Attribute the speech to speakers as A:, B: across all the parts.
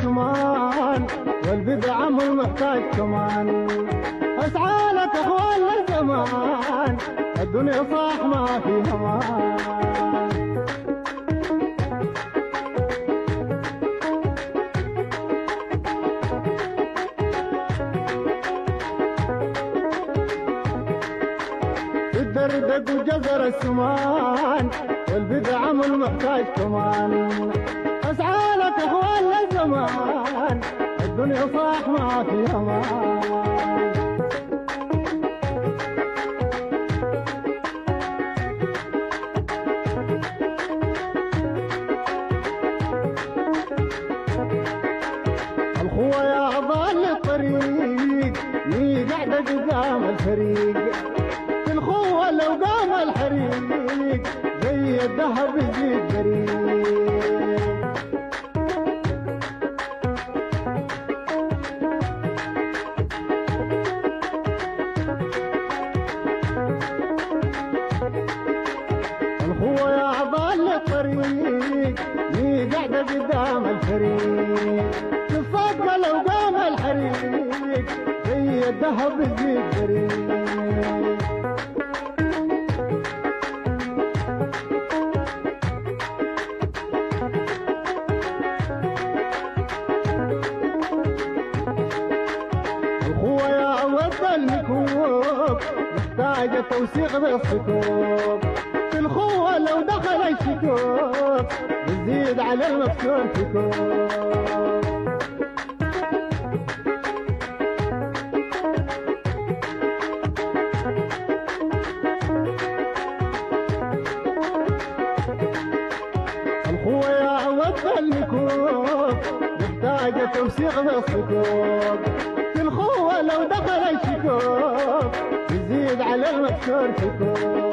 A: السمان والبدعم المحتاج كمان. اسعى لك اخوان للزمان الدنيا صاح ما في امان. الدردق وجزر السمان والبدعم المحتاج كمان. اسعى لك اخوان للزمان الدنيا صاح ما في امان. الخوة يا ضال الطريق مي قاعدة قدام الفريق. الخوة لو قام الحريق زي الذهب يزيد بريق. الخوة يا ضال الطريق مي قاعدة قدام الفريق. الصفقة لو قام الحريق زي الذهب يزيد بريق. الخوة يا عود المكوك محتاجة توثيق بالصكوك. الخوة لو دخل الشكوك بتزيد على المكسور شكوك. الخوة يا عود المكوك محتاجة توثيق بالصكوك. الخوة لو دخل الشكوك يزيد على المكسور شكوك.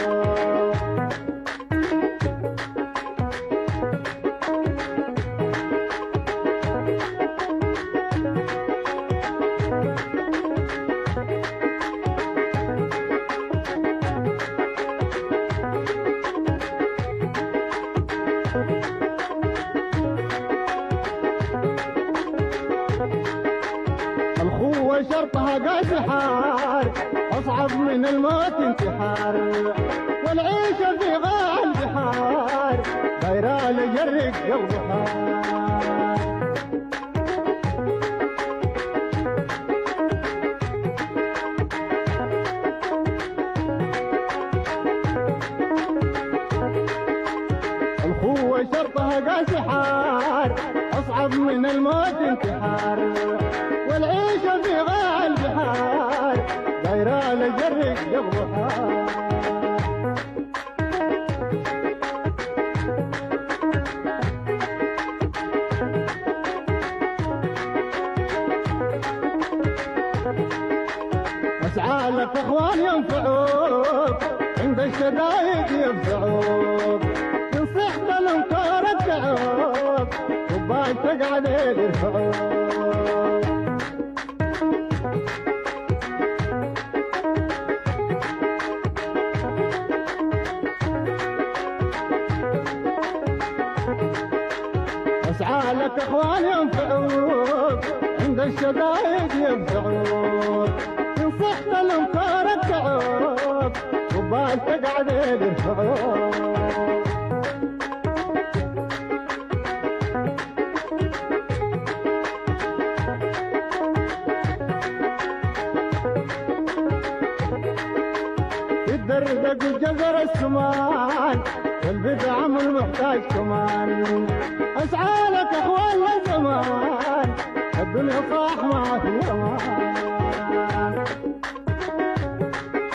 A: الخوة شرطها قاسي حار أصعب من الموت انتحار. والعيشة في غاع البحار دايرة لجرك قلب حار. الخوة شرطها قاسي حار أصعب من الموت انتحار. والعيشة في غاع البحار دايرة لجرك قلب حار. اسعى لك اخوان ينفعوك عند الشدايد يفزعوك. نصيحة الانكار ادعوك وباي تقعد يرفعوك. اسعى لك اخوان ينفعوك عند الشدايد يفزعوك. نصيحة الانكار ادعوك وبال تقعد يرفعوك. الدردق وجزر السمان والبدعم المحتاج كمان. اسعى لك اخوان للزمان الدنيا صاح ما في امان.